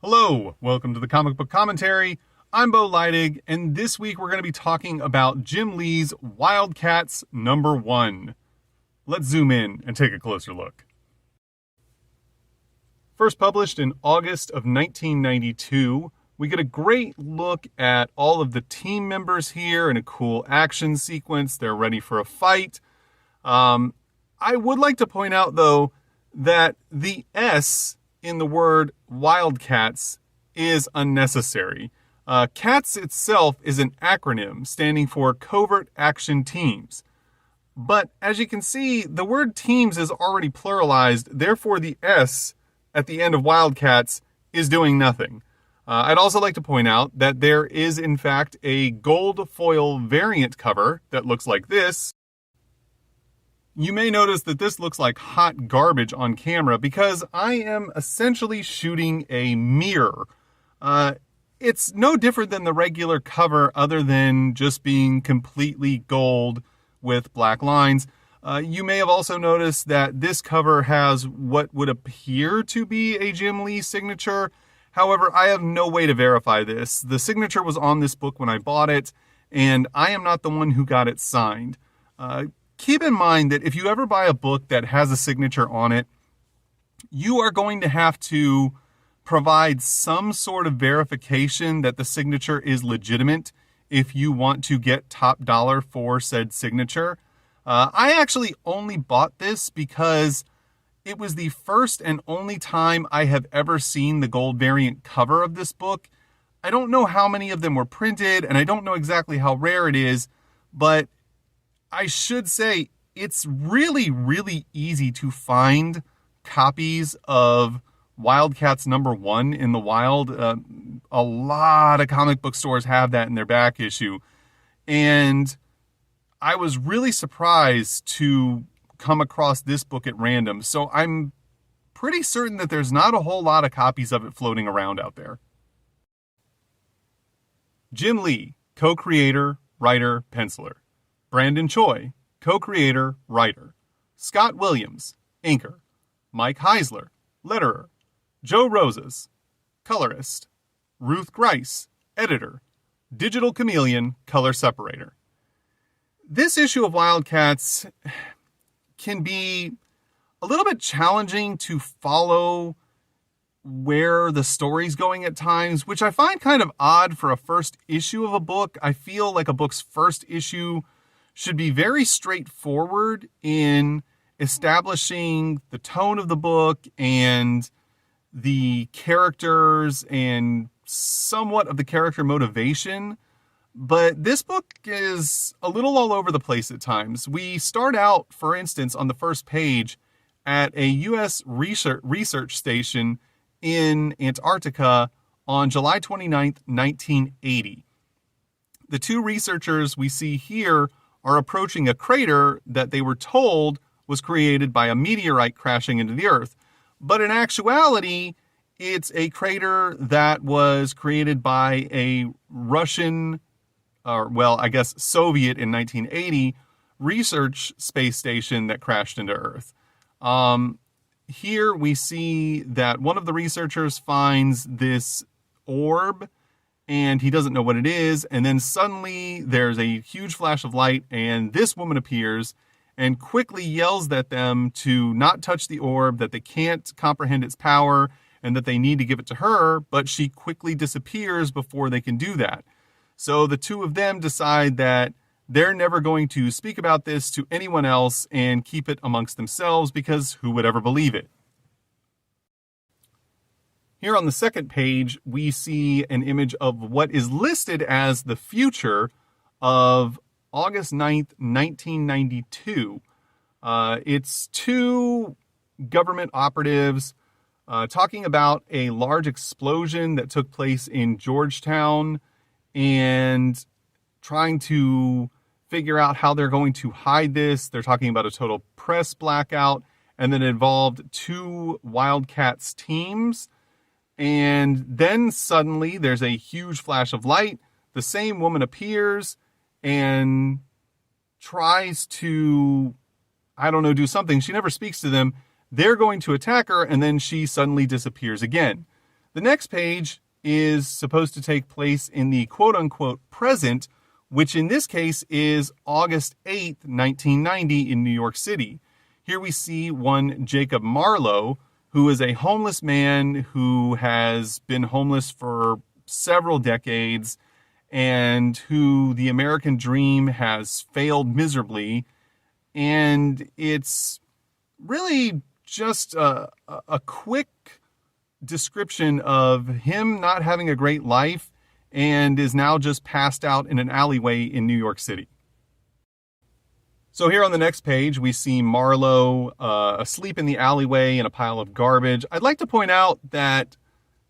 Hello, welcome to the Comic Book Commentary. I'm Bo Leidig, and this week we're going to be talking about Jim Lee's Wildcats #1. Let's zoom in and take a closer look. First published in August of 1992, we get a great look at all of the team members here in a cool action sequence. They're ready for a fight. I would like to point out, though, that the S in the word Wildcats is unnecessary. CATS itself is an acronym standing for Covert Action Teams. But as you can see, the word teams is already pluralized, therefore the S at the end of Wildcats is doing nothing. I'd also like to point out that there is in fact a gold foil variant cover that looks like this. You may notice that this looks like hot garbage on camera because I am essentially shooting a mirror. It's no different than the regular cover other than just being completely gold with black lines. You may have also noticed that this cover has what would appear to be a Jim Lee signature. However, I have no way to verify this. The signature was on this book when I bought it, and I am not the one who got it signed. Keep in mind that if you ever buy a book that has a signature on it, you are going to have to provide some sort of verification that the signature is legitimate if you want to get top dollar for said signature. I actually only bought this because it was the first and only time I have ever seen the gold variant cover of this book. I don't know how many of them were printed, and I don't know exactly how rare it is, but I should say it's really, really easy to find copies of Wildcats #1 in the wild. A lot of comic book stores have that in their back issue. And I was really surprised to come across this book at random. So I'm pretty certain that there's not a whole lot of copies of it floating around out there. Jim Lee, co-creator, writer, penciler. Brandon Choi, co-creator, writer. Scott Williams, inker. Mike Heisler, letterer. Joe Rosas, colorist. Ruth Grice, editor. Digital Chameleon, color separator. This issue of Wildcats can be a little bit challenging to follow where the story's going at times, which I find kind of odd for a first issue of a book. I feel like a book's first issue should be very straightforward in establishing the tone of the book and the characters and somewhat of the character motivation. But this book is a little all over the place at times. We start out, for instance, on the first page at a U.S. research station in Antarctica on July 29th, 1980. The two researchers we see here are approaching a crater that they were told was created by a meteorite crashing into the Earth. But in actuality, it's a crater that was created by a Russian, Soviet in 1980 research space station that crashed into Earth. Here we see that one of the researchers finds this orb and he doesn't know what it is. And then suddenly there's a huge flash of light and this woman appears and quickly yells at them to not touch the orb, that they can't comprehend its power and that they need to give it to her, but she quickly disappears before they can do that. So the two of them decide that they're never going to speak about this to anyone else and keep it amongst themselves because who would ever believe it? Here on the second page, we see an image of what is listed as the future of August 9th, 1992. It's two government operatives talking about a large explosion that took place in Georgetown and trying to figure out how they're going to hide this. They're talking about a total press blackout, and then it involved two Wildcats teams. And then suddenly there's a huge flash of light. The same woman appears and tries to, do something. She never speaks to them. They're going to attack her, and then she suddenly disappears again. The next page is supposed to take place in the quote-unquote present, which in this case is August 8th, 1990 in New York City. Here we see one Jacob Marlowe, who is a homeless man who has been homeless for several decades and who the American dream has failed miserably. And it's really just a quick description of him not having a great life and is now just passed out in an alleyway in New York City. So here on the next page, we see Marlowe asleep in the alleyway in a pile of garbage. I'd like to point out that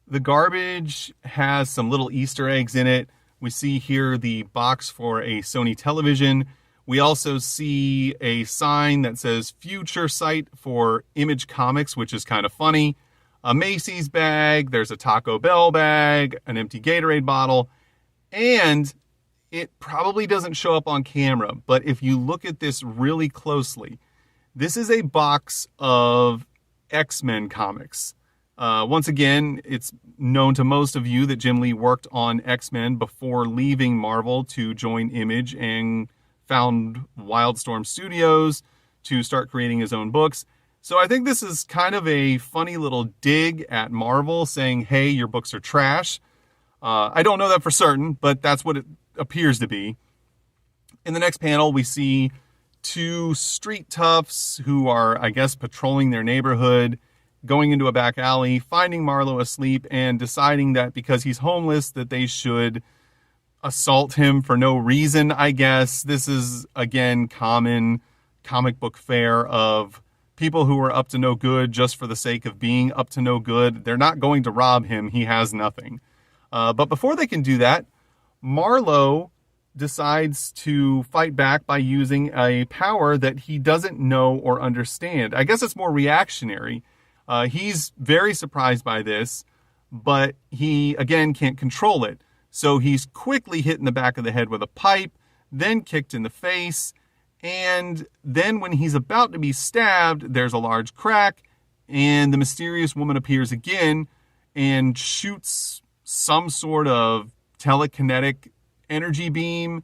the garbage has some little Easter eggs in it. We see here the box for a Sony television. We also see a sign that says future site for Image Comics, which is kind of funny. A Macy's bag, there's a Taco Bell bag, an empty Gatorade bottle, and it probably doesn't show up on camera, but if you look at this really closely, this is a box of X-Men comics. Once again, it's known to most of you that Jim Lee worked on X-Men before leaving Marvel to join Image and found Wildstorm Studios to start creating his own books. So I think this is kind of a funny little dig at Marvel saying, hey, your books are trash. I don't know that for certain, but that's what it appears to be. In the next panel, we see two street toughs who are, I guess, patrolling their neighborhood, going into a back alley, finding Marlowe asleep, and deciding that because he's homeless, that they should assault him for no reason, I guess. This is, again, common comic book fare of people who are up to no good just for the sake of being up to no good. They're not going to rob him. He has nothing. But before they can do that, Marlowe decides to fight back by using a power that he doesn't know or understand. I guess it's more reactionary. He's very surprised by this, but he, again, can't control it. So he's quickly hit in the back of the head with a pipe, then kicked in the face, and then when he's about to be stabbed, there's a large crack, and the mysterious woman appears again and shoots some sort of telekinetic energy beam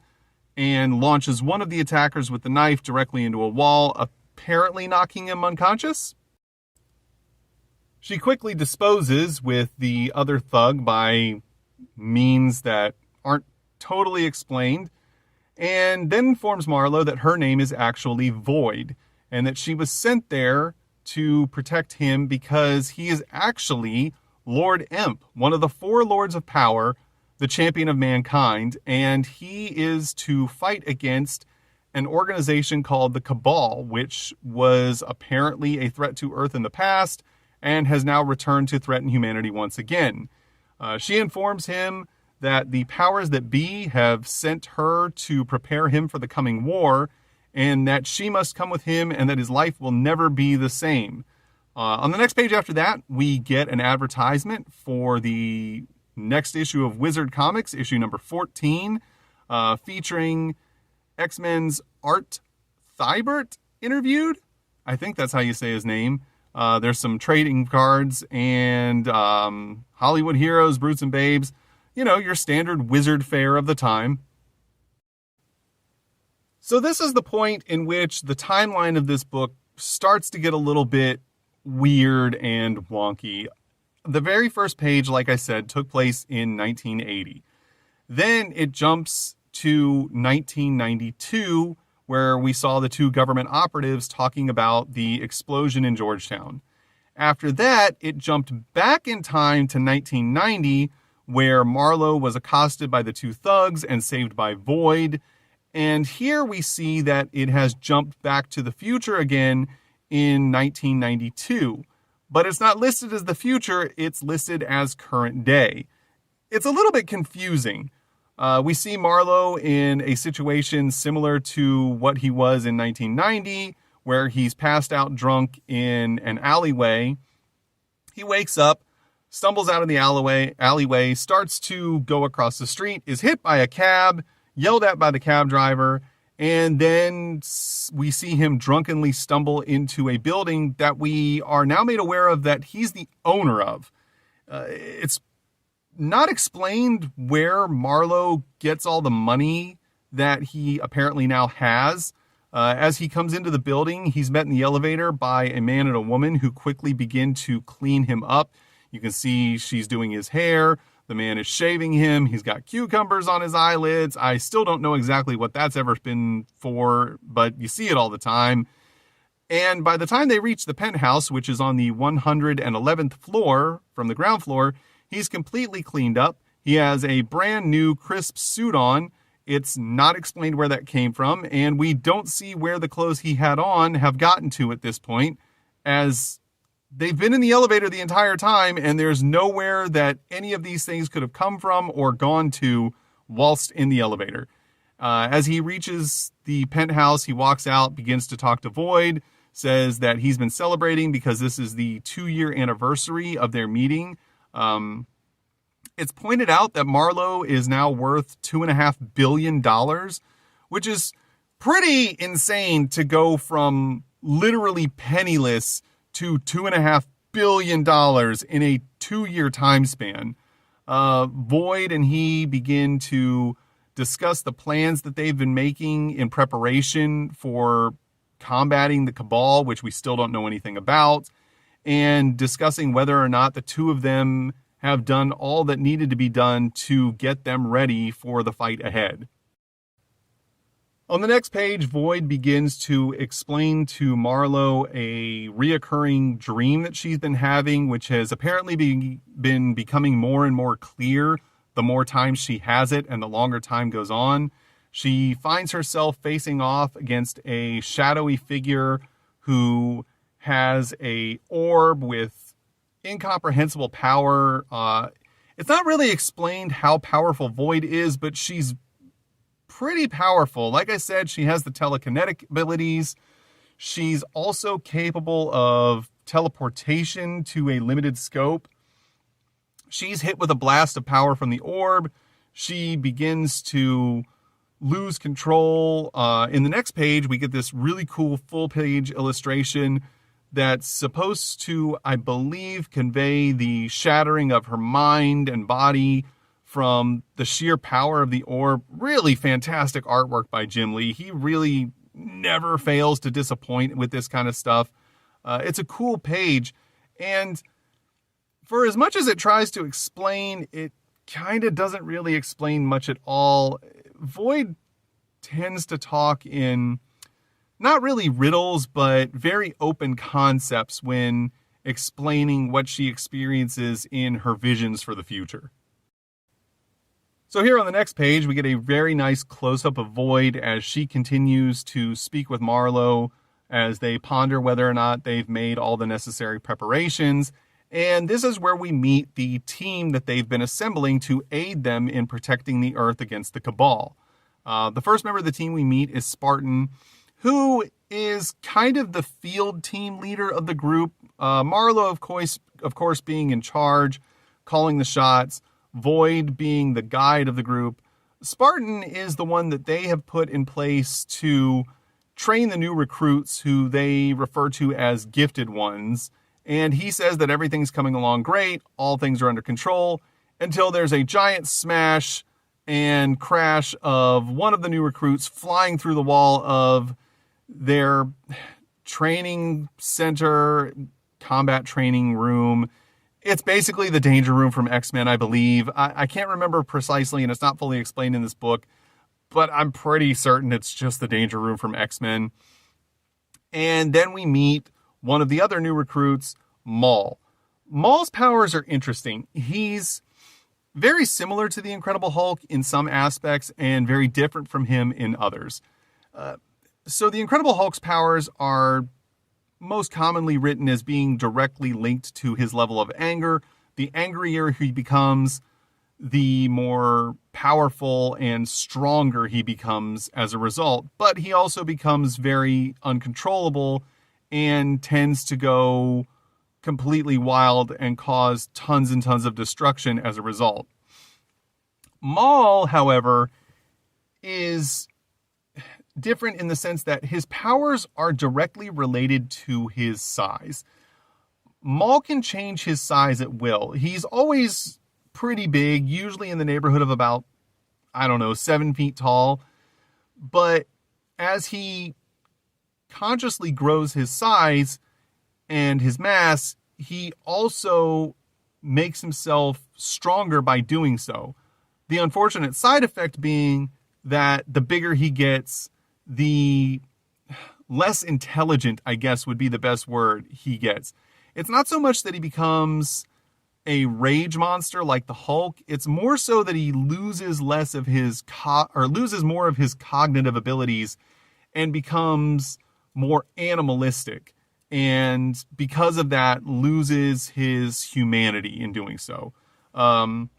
and launches one of the attackers with the knife directly into a wall, apparently knocking him unconscious. She quickly disposes with the other thug by means that aren't totally explained, and then informs Marlowe that her name is actually Void, and that she was sent there to protect him because he is actually Lord Emp, one of the four Lords of Power, the champion of mankind, and he is to fight against an organization called the Cabal, which was apparently a threat to Earth in the past and has now returned to threaten humanity once again. She informs him that the powers that be have sent her to prepare him for the coming war, and that she must come with him and that his life will never be the same. On the next page after that, we get an advertisement for the next issue of Wizard Comics, issue number 14, featuring X-Men's Art Thibert interviewed. I think that's how you say his name. There's some trading cards and Hollywood heroes, brutes and babes. You know, your standard wizard fare of the time. So this is the point in which the timeline of this book starts to get a little bit weird and wonky. The very first page, like I said, took place in 1980. Then it jumps to 1992, where we saw the two government operatives talking about the explosion in Georgetown. After that, it jumped back in time to 1990, where Marlowe was accosted by the two thugs and saved by Void. And here we see that it has jumped back to the future again in 1992. But it's not listed as the future, it's listed as current day. It's a little bit confusing. We see Marlowe in a situation similar to what he was in 1990, where he's passed out drunk in an alleyway. He wakes up, stumbles out of the alleyway, starts to go across the street, is hit by a cab, yelled at by the cab driver, and then we see him drunkenly stumble into a building that we are now made aware of that he's the owner of. It's not explained where Marlowe gets all the money that he apparently now has. As he comes into the building, he's met in the elevator by a man and a woman who quickly begin to clean him up. You can see she's doing his hair. The man is shaving him. He's got cucumbers on his eyelids. I still don't know exactly what that's ever been for, but you see it all the time. And by the time they reach the penthouse, which is on the 111th floor from the ground floor, he's completely cleaned up. He has a brand new crisp suit on. It's not explained where that came from, and we don't see where the clothes he had on have gotten to at this point, as they've been in the elevator the entire time, and there's nowhere that any of these things could have come from or gone to whilst in the elevator. As he reaches the penthouse, he walks out, begins to talk to Void, says that he's been celebrating because this is the 2-year anniversary of their meeting. It's pointed out that Marlowe is now worth $2.5 billion, which is pretty insane to go from literally penniless to $2.5 billion in a 2-year time span. Void and he begin to discuss the plans that they've been making in preparation for combating the Cabal, which we still don't know anything about, and discussing whether or not the two of them have done all that needed to be done to get them ready for the fight ahead. On the next page, Void begins to explain to Marlowe a reoccurring dream that she's been having, which has apparently been becoming more and more clear the more times she has it and the longer time goes on. She finds herself facing off against a shadowy figure who has an orb with incomprehensible power. It's not really explained how powerful Void is, but she's pretty powerful. Like I said, she has the telekinetic abilities. She's also capable of teleportation to a limited scope. She's hit with a blast of power from the orb. She begins to lose control. In the next page, we get this really cool full-page illustration that's supposed to, I believe, convey the shattering of her mind and body from the sheer power of the orb. Really fantastic artwork by Jim Lee. He really never fails to disappoint with this kind of stuff. It's a cool page, and for as much as it tries to explain, it kind of doesn't really explain much at all. Void tends to talk in not really riddles, but very open concepts when explaining what she experiences in her visions for the future. So here on the next page, we get a very nice close-up of Void as she continues to speak with Marlowe as they ponder whether or not they've made all the necessary preparations. And this is where we meet the team that they've been assembling to aid them in protecting the Earth against the Cabal. The first member of the team we meet is Spartan, who is kind of the field team leader of the group. Marlowe, of course, being in charge, calling the shots. Void being the guide of the group. Spartan is the one that they have put in place to train the new recruits, who they refer to as gifted ones. And he says that everything's coming along great, all things are under control, until there's a giant smash and crash of one of the new recruits flying through the wall of their training center, combat training room. It's basically the danger room from X-Men, I believe. I can't remember precisely, and it's not fully explained in this book, but I'm pretty certain it's just the danger room from X-Men. And then we meet one of the other new recruits, Maul. Maul's powers are interesting. He's very similar to the Incredible Hulk in some aspects and very different from him in others. So the Incredible Hulk's powers are most commonly written as being directly linked to his level of anger. The angrier he becomes, the more powerful and stronger he becomes as a result. But he also becomes very uncontrollable and tends to go completely wild and cause tons and tons of destruction as a result. Maul, however, is different in the sense that his powers are directly related to his size. Maul can change his size at will. He's always pretty big, usually in the neighborhood of about, 7 feet tall. But as he consciously grows his size and his mass, he also makes himself stronger by doing so. The unfortunate side effect being that the bigger he gets, the less intelligent, I guess would be the best word, he gets. It's not so much that he becomes a rage monster like the Hulk. It's more so that he loses less of his loses more of his cognitive abilities and becomes more animalistic. And because of that, loses his humanity in doing so. Marlowe,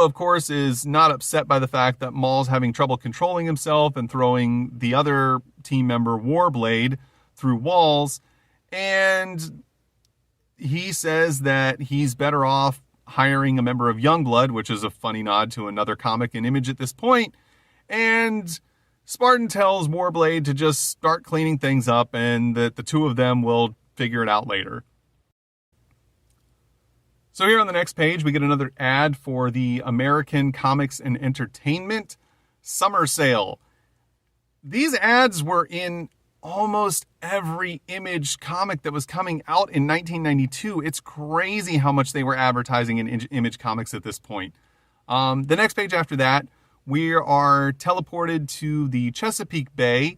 of course, is not upset by the fact that Maul's having trouble controlling himself and throwing the other team member, Warblade, through walls. And he says that he's better off hiring a member of Youngblood, which is a funny nod to another comic and Image at this point. And Spartan tells Warblade to just start cleaning things up and that the two of them will figure it out later. So here on the next page, we get another ad for the American Comics and Entertainment Summer Sale. These ads were in almost every Image comic that was coming out in 1992. It's crazy how much they were advertising in Image comics at this point. The next page after that, we are teleported to the Chesapeake Bay,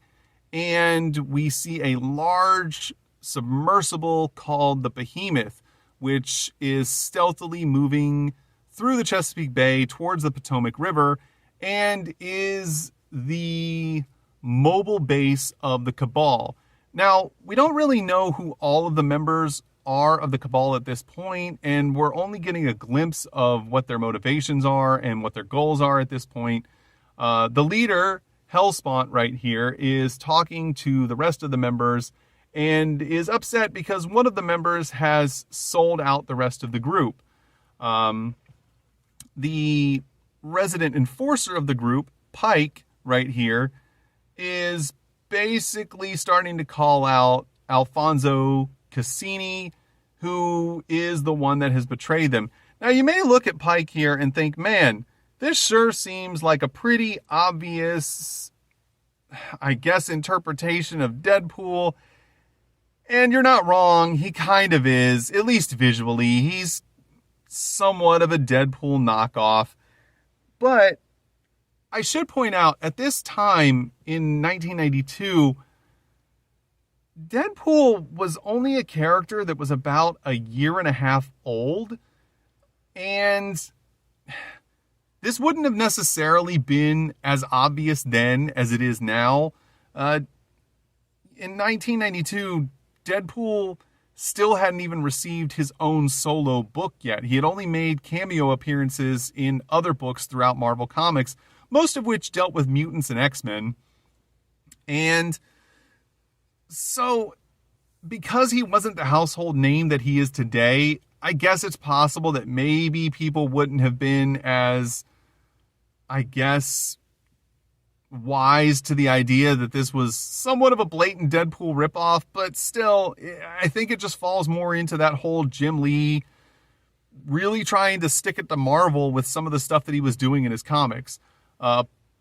and we see a large submersible called the Behemoth, which is stealthily moving through the Chesapeake Bay towards the Potomac River and is the mobile base of the Cabal. Now, we don't really know who all of the members are of the Cabal at this point, and we're only getting a glimpse of what their motivations are and what their goals are at this point. The leader, Hellspawn, right here, is talking to the rest of the members and is upset because one of the members has sold out the rest of the group. The resident enforcer of the group, Pike, right here, is basically starting to call out Alfonso Cassini, who is the one that has betrayed them. Now, you may look at Pike here and think, man, this sure seems like a pretty obvious, I guess, interpretation of Deadpool. And you're not wrong. He kind of is, at least visually. He's somewhat of a Deadpool knockoff. But I should point out, at this time in 1992, Deadpool was only a character that was about a year and a half old, and this wouldn't have necessarily been as obvious then as it is now. In 1992, Deadpool still hadn't even received his own solo book yet. He had only made cameo appearances in other books throughout Marvel Comics, most of which dealt with mutants and X-Men. And so, because he wasn't the household name that he is today, I guess it's possible that maybe people wouldn't have been as, I guess, wise to the idea that this was somewhat of a blatant Deadpool ripoff, but still, I think it just falls more into that whole Jim Lee really trying to stick it to Marvel with some of the stuff that he was doing in his comics.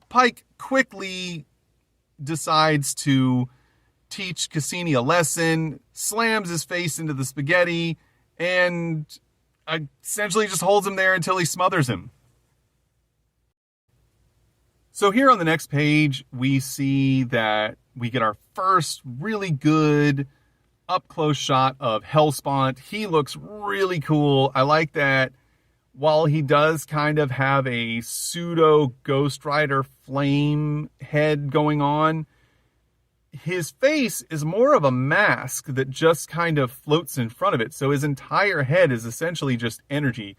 Pike quickly decides to teach Cassini a lesson, slams his face into the spaghetti, and essentially just holds him there until he smothers him. So here on the next page, we see that we get our first really good up-close shot of Hellspawn. He looks really cool. I like that while he does kind of have a pseudo Ghost Rider flame head going on, his face is more of a mask that just kind of floats in front of it. So his entire head is essentially just energy.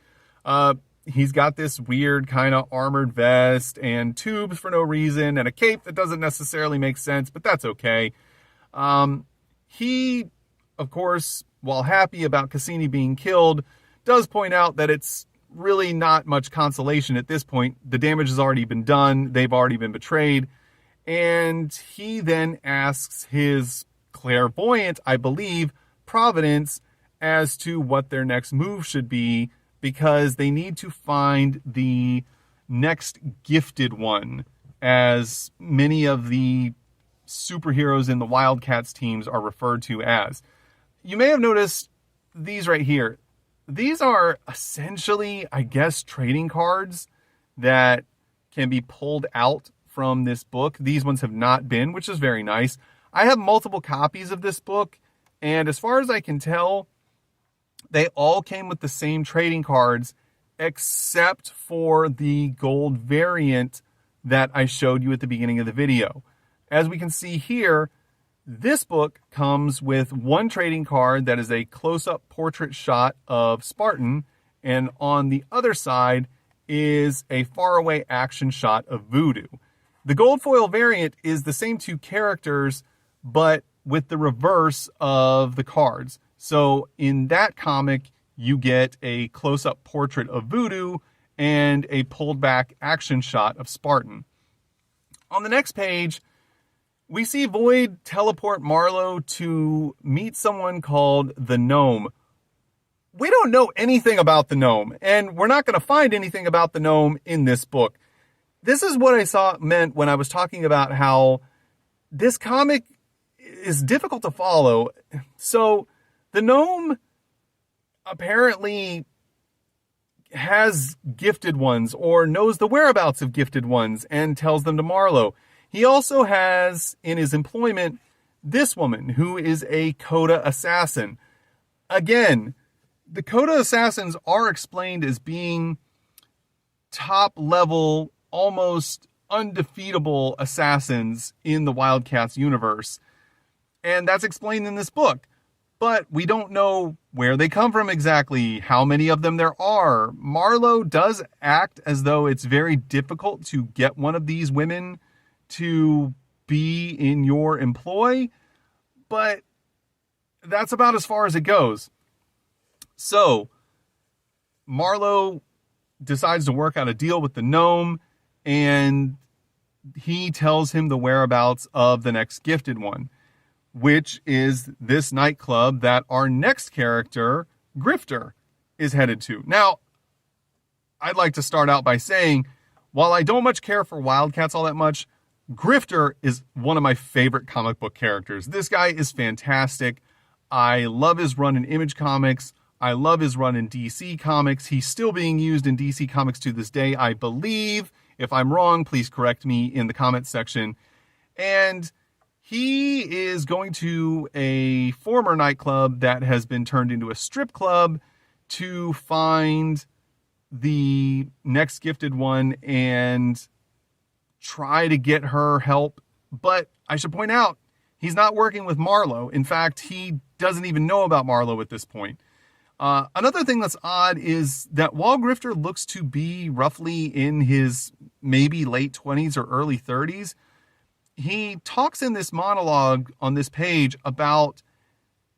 He's got this weird kind of armored vest and tubes for no reason and a cape that doesn't necessarily make sense, but that's okay. He, of course, while happy about Cassini being killed, does point out that it's really not much consolation at this point. The damage has already been done. They've already been betrayed. And he then asks his clairvoyant, I believe, Providence, as to what their next move should be, because they need to find the next gifted one, as many of the superheroes in the Wildcats teams are referred to as. You may have noticed these right here. These are essentially, I guess, trading cards that can be pulled out from this book. These ones have not been, which is very nice. I have multiple copies of this book, and as far as I can tell, they all came with the same trading cards, except for the gold variant that I showed you at the beginning of the video. As we can see here, this book comes with one trading card that is a close-up portrait shot of Spartan, and on the other side is a faraway action shot of Voodoo. The gold foil variant is the same two characters, but with the reverse of the cards. So in that comic, you get a close-up portrait of Voodoo and a pulled-back action shot of Spartan. On the next page, we see Void teleport Marlowe to meet someone called the Gnome. We don't know anything about the Gnome, and we're not going to find anything about the Gnome in this book. This is what I meant when I was talking about how this comic is difficult to follow. So the Gnome apparently has gifted ones, or knows the whereabouts of gifted ones, and tells them to Marlowe. He also has in his employment this woman who is a Coda assassin. Again, the Coda assassins are explained as being top level, almost undefeatable assassins in the Wildcats universe. And that's explained in this book. But we don't know where they come from exactly, how many of them there are. Marlowe does act as though it's very difficult to get one of these women to be in your employ, but that's about as far as it goes. So Marlowe decides to work out a deal with the Gnome, and he tells him the whereabouts of the next gifted one, which is this nightclub that our next character, Grifter, is headed to. Now, I'd like to start out by saying, while I don't much care for Wildcats all that much, Grifter is one of my favorite comic book characters. This guy is fantastic. I love his run in Image Comics. I love his run in DC Comics. He's still being used in DC Comics to this day, I believe. If I'm wrong, please correct me in the comments section. And he is going to a former nightclub that has been turned into a strip club to find the next gifted one and try to get her help. But I should point out, he's not working with Marlowe. In fact, he doesn't even know about Marlowe at this point. Another thing that's odd is that while Grifter looks to be roughly in his maybe late 20s or early 30s, he talks in this monologue on this page about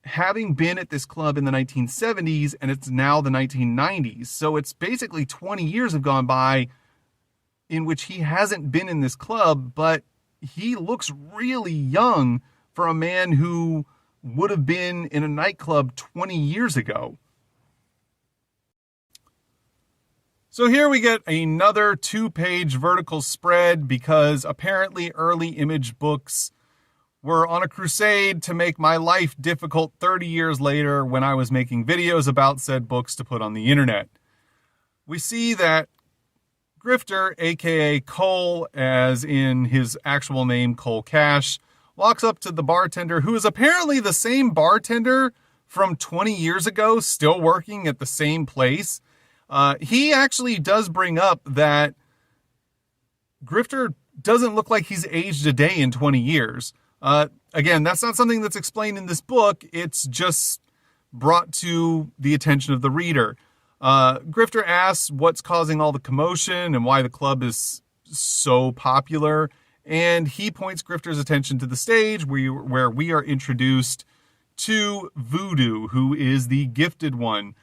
having been at this club in the 1970s, and it's now the 1990s. So it's basically 20 years have gone by in which he hasn't been in this club, but he looks really young for a man who would have been in a nightclub 20 years ago. So here we get another 2-page vertical spread, because apparently early Image books were on a crusade to make my life difficult 30 years later when I was making videos about said books to put on the internet. We see that Grifter, aka Cole, as in his actual name Cole Cash, walks up to the bartender, who is apparently the same bartender from 20 years ago, still working at the same place. He actually does bring up that Grifter doesn't look like he's aged a day in 20 years. Again, that's not something that's explained in this book. It's just brought to the attention of the reader. Grifter asks what's causing all the commotion and why the club is so popular. And he points Grifter's attention to the stage where we are introduced to Voodoo, who is the gifted one.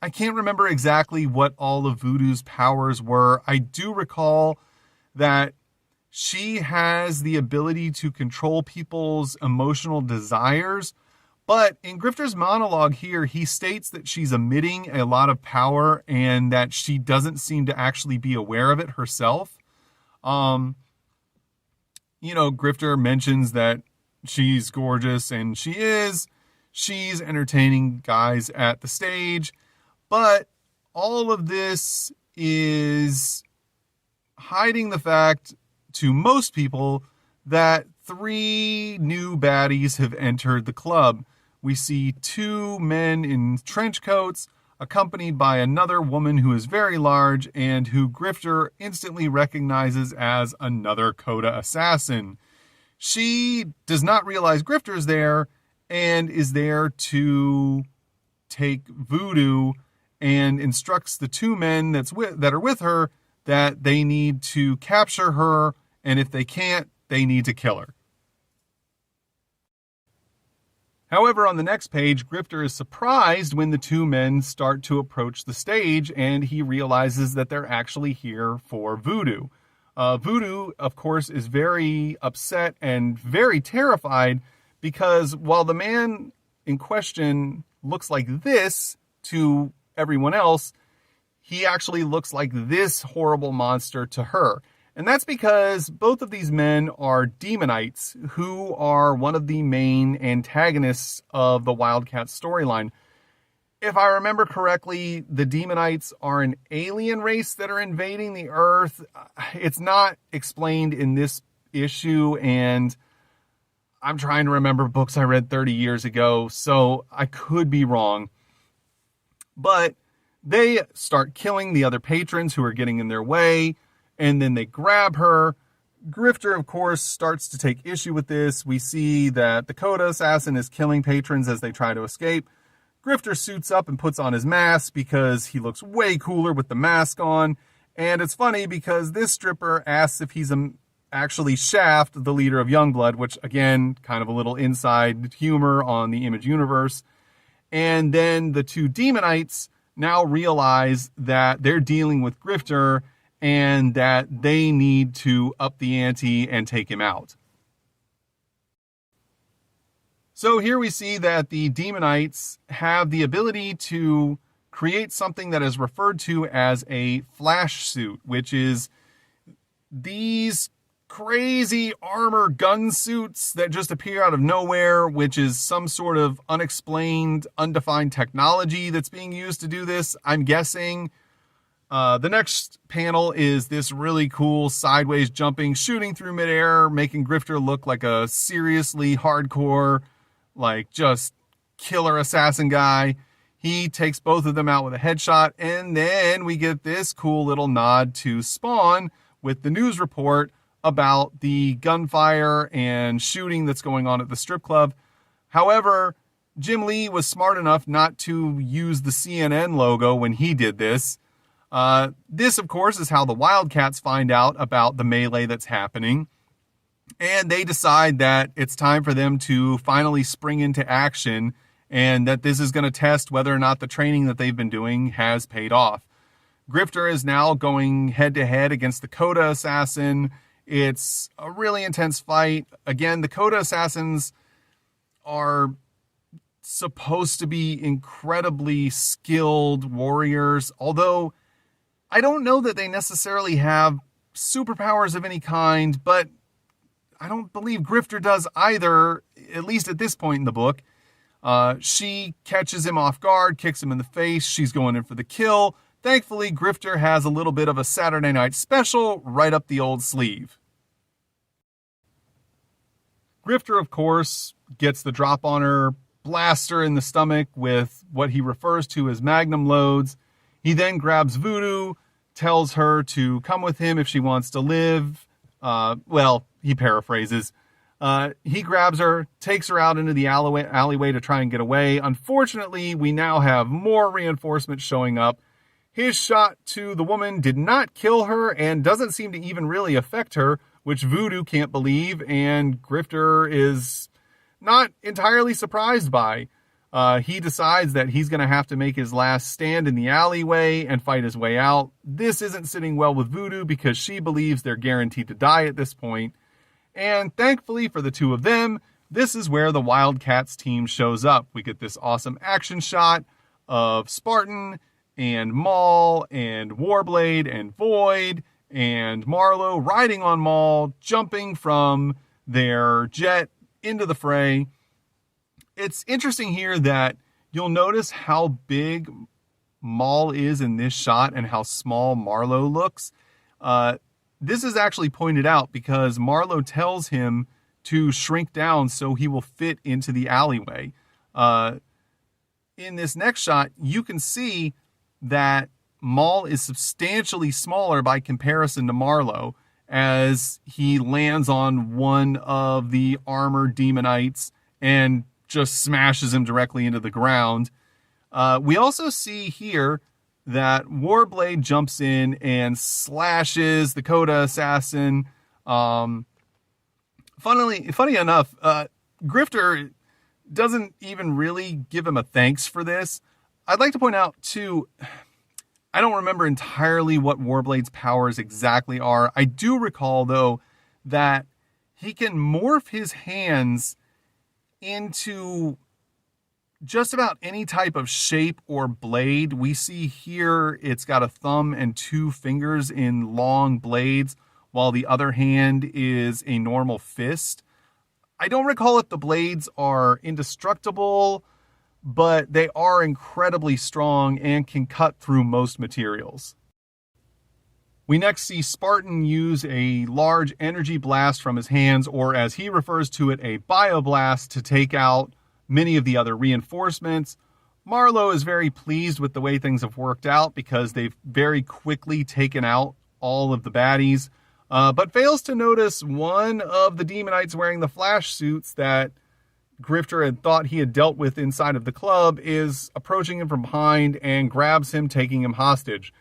I can't remember exactly what all of Voodoo's powers were. I do recall that she has the ability to control people's emotional desires, But in Grifter's monologue here, he states that she's emitting a lot of power and that she doesn't seem to actually be aware of it herself. Grifter mentions that she's gorgeous, and she is. She's entertaining guys at the stage. But all of this is hiding the fact to most people that 3 new baddies have entered the club. We see 2 men in trench coats, accompanied by another woman who is very large and who Grifter instantly recognizes as another Coda assassin. She does not realize Grifter is there and is there to take Voodoo, and instructs the 2 men that are with her that they need to capture her, and if they can't, they need to kill her. However, on the next page, Grifter is surprised when the 2 men start to approach the stage, and he realizes that they're actually here for Voodoo. Voodoo, of course, is very upset and very terrified because while the man in question looks like this to everyone else, he actually looks like this horrible monster to her. And that's because both of these men are demonites who are one of the main antagonists of the Wildcats storyline. If I remember correctly, the demonites are an alien race that are invading the Earth. It's not explained in this issue, and I'm trying to remember books I read 30 years ago, so I could be wrong. But they start killing the other patrons who are getting in their way, and then they grab her. Grifter, of course, starts to take issue with this. We see that the Coda assassin is killing patrons as they try to escape. Grifter suits up and puts on his mask because he looks way cooler with the mask on. And it's funny because this stripper asks if he's actually Shaft, the leader of Youngblood, which, again, kind of a little inside humor on the Image universe. And then the 2 demonites now realize that they're dealing with Grifter and that they need to up the ante and take him out. So here we see that the demonites have the ability to create something that is referred to as a flash suit, which is these crazy armor gun suits that just appear out of nowhere, which is some sort of unexplained, undefined technology that's being used to do this, I'm guessing. The next panel is this really cool sideways jumping, shooting through midair, making Grifter look like a seriously hardcore, like just killer assassin guy. He takes both of them out with a headshot, and then we get this cool little nod to Spawn with the news report about the gunfire and shooting that's going on at the strip club. However, Jim Lee was smart enough not to use the CNN logo when he did this. This, of course, is how the Wildcats find out about the melee that's happening. And they decide that it's time for them to finally spring into action and that this is going to test whether or not the training that they've been doing has paid off. Grifter is now going head-to-head against the Coda assassin. It's a really intense fight. Again, the Coda assassins are supposed to be incredibly skilled warriors, although I don't know that they necessarily have superpowers of any kind, but I don't believe Grifter does either, at least at this point in the book. She catches him off guard, kicks him in the face. She's going in for the kill. Thankfully, Grifter has a little bit of a Saturday Night Special right up the old sleeve. Grifter, of course, gets the drop on her, blasts her in the stomach with what he refers to as magnum loads. He then grabs Voodoo, tells her to come with him if she wants to live. He paraphrases. He grabs her, takes her out into the alleyway to try and get away. Unfortunately, we now have more reinforcements showing up. His shot to the woman did not kill her and doesn't seem to even really affect her, which Voodoo can't believe, and Grifter is not entirely surprised by. He decides that he's going to have to make his last stand in the alleyway and fight his way out. This isn't sitting well with Voodoo because she believes they're guaranteed to die at this point. And thankfully for the 2 of them, this is where the Wildcats team shows up. We get this awesome action shot of Spartan and Maul and Warblade and Void and Marlowe riding on Maul, jumping from their jet into the fray. It's interesting here that you'll notice how big Maul is in this shot and how small Marlowe looks. This is actually pointed out because Marlowe tells him to shrink down so he will fit into the alleyway. In this next shot, you can see that Maul is substantially smaller by comparison to Marlowe as he lands on one of the armored demonites and just smashes him directly into the ground. We also see here that Warblade jumps in and slashes the Coda assassin. Funny enough, Grifter doesn't even really give him a thanks for this. I'd like to point out, too, I don't remember entirely what Warblade's powers exactly are. I do recall, though, that he can morph his hands into just about any type of shape or blade. We see here it's got a thumb and 2 fingers in long blades, while the other hand is a normal fist. I don't recall if the blades are indestructible, but they are incredibly strong and can cut through most materials. We next see Spartan use a large energy blast from his hands, or as he refers to it, a bioblast, to take out many of the other reinforcements. Marlowe is very pleased with the way things have worked out because they've very quickly taken out all of the baddies, but fails to notice one of the demonites wearing the flash suits that Grifter had thought he had dealt with inside of the club is approaching him from behind and grabs him, taking him hostage.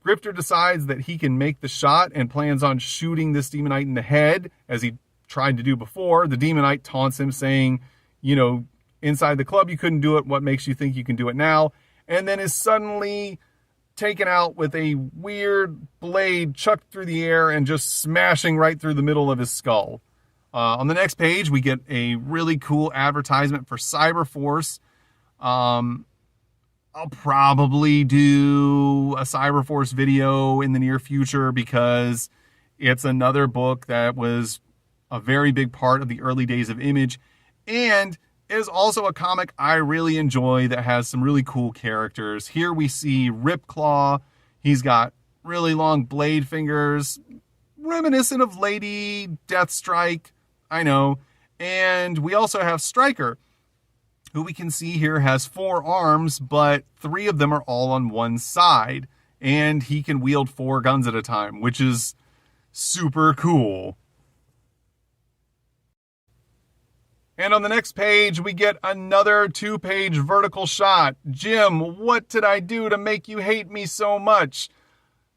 Grifter decides that he can make the shot and plans on shooting this demonite in the head, as he tried to do before. The demonite taunts him, saying, inside the club you couldn't do it, what makes you think you can do it now? And then is suddenly taken out with a weird blade chucked through the air and just smashing right through the middle of his skull. On the next page, we get a really cool advertisement for Cyberforce. I'll probably do a Cyberforce video in the near future because it's another book that was a very big part of the early days of Image, and is also a comic I really enjoy that has some really cool characters. Here we see Ripclaw. He's got really long blade fingers, reminiscent of Lady Deathstrike, I know. And we also have Stryker, who we can see here has 4 arms, but 3 of them are all on one side. And he can wield 4 guns at a time, which is super cool. And on the next page, we get another 2-page vertical shot. Jim, what did I do to make you hate me so much?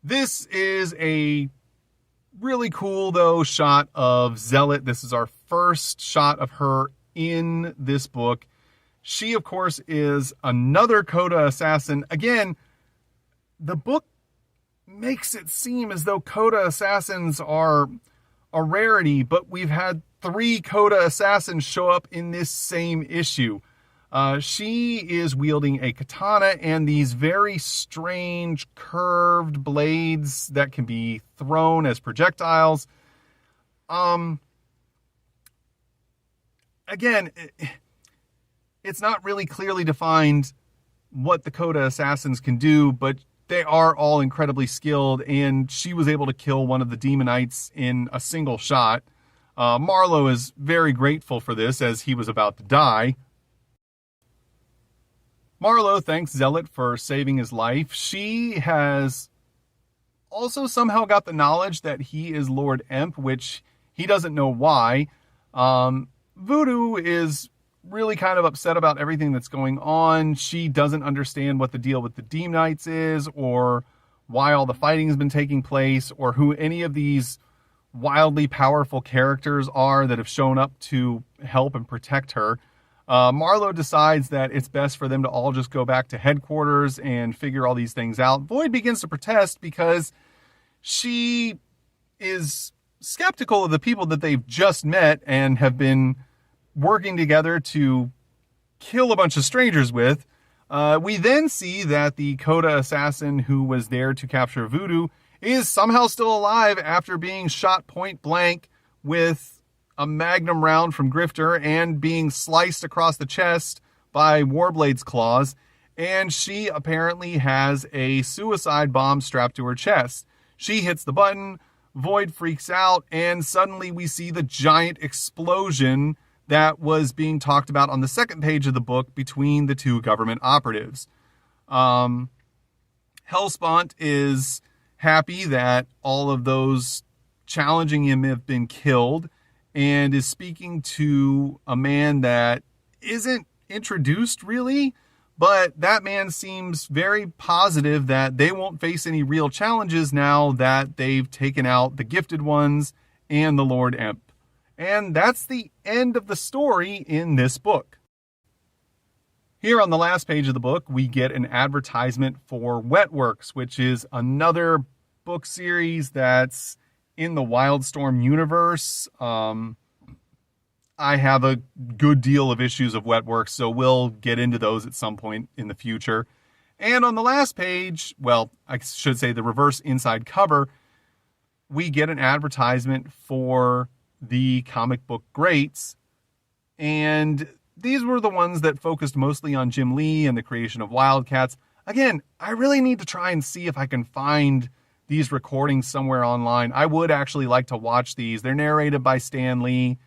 This is a really cool, though, shot of Zealot. This is our first shot of her in this book. She, of course, is another Coda assassin. Again, the book makes it seem as though Coda assassins are a rarity, but we've had 3 Coda assassins show up in this same issue. She is wielding a katana and these very strange curved blades that can be thrown as projectiles. Again, it's not really clearly defined what the Coda assassins can do, but they are all incredibly skilled, and she was able to kill one of the demonites in a single shot. Marlowe is very grateful for this as he was about to die. Marlowe thanks Zealot for saving his life. She has also somehow got the knowledge that he is Lord Emp, which he doesn't know why. Voodoo is really kind of upset about everything that's going on. She doesn't understand what the deal with the Demonites is, or why all the fighting has been taking place, or who any of these wildly powerful characters are that have shown up to help and protect her. Marlowe decides that it's best for them to all just go back to headquarters and figure all these things out. Void begins to protest because she is skeptical of the people that they've just met and have been working together to kill a bunch of strangers with. We then see that the Coda assassin who was there to capture Voodoo is somehow still alive after being shot point blank with a magnum round from Grifter and being sliced across the chest by Warblade's claws. And she apparently has a suicide bomb strapped to her chest. She hits the button, Void freaks out, and suddenly we see the giant explosion that was being talked about on the second page of the book between the two government operatives. Hellspawn is happy that all of those challenging him have been killed and is speaking to a man that isn't introduced really, but that man seems very positive that they won't face any real challenges now that they've taken out the Gifted Ones and the Lord Emp. And that's the end of the story in this book. Here on the last page of the book, we get an advertisement for Wetworks, which is another book series that's in the Wildstorm universe. I have a good deal of issues of Wetworks, so we'll get into those at some point in the future. And on the last page, well, I should say the reverse inside cover, we get an advertisement for the comic book greats. And these were the ones that focused mostly on Jim Lee and the creation of Wildcats. Again, I really need to try and see if I can find these recordings somewhere online. I would actually like to watch these. They're narrated by Stan Lee.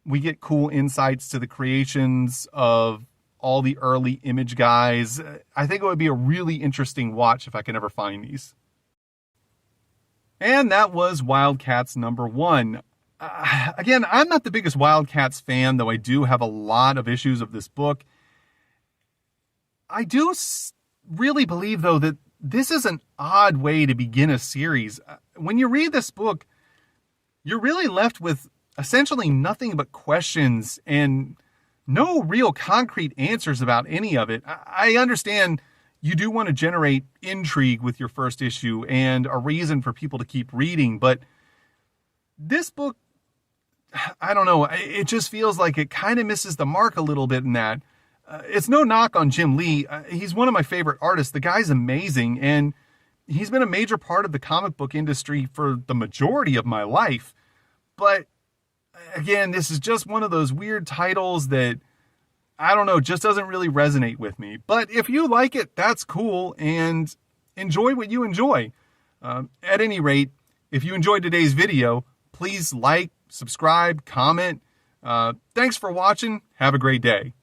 We get cool insights to the creations of all the early Image guys. I think it would be a really interesting watch if I can ever find these. And that was Wildcats #1. Again, I'm not the biggest Wildcats fan, though I do have a lot of issues of this book. I do really believe, though, that this is an odd way to begin a series. When you read this book, you're really left with essentially nothing but questions and no real concrete answers about any of it. I understand you do want to generate intrigue with your first issue and a reason for people to keep reading, but this book, I don't know, it just feels like it kind of misses the mark a little bit in that. It's no knock on Jim Lee. He's one of my favorite artists. The guy's amazing, and he's been a major part of the comic book industry for the majority of my life. But again, this is just one of those weird titles that, I don't know, just doesn't really resonate with me. But if you like it, that's cool, and enjoy what you enjoy. At any rate, if you enjoyed today's video, please like, subscribe, comment. Thanks for watching. Have a great day.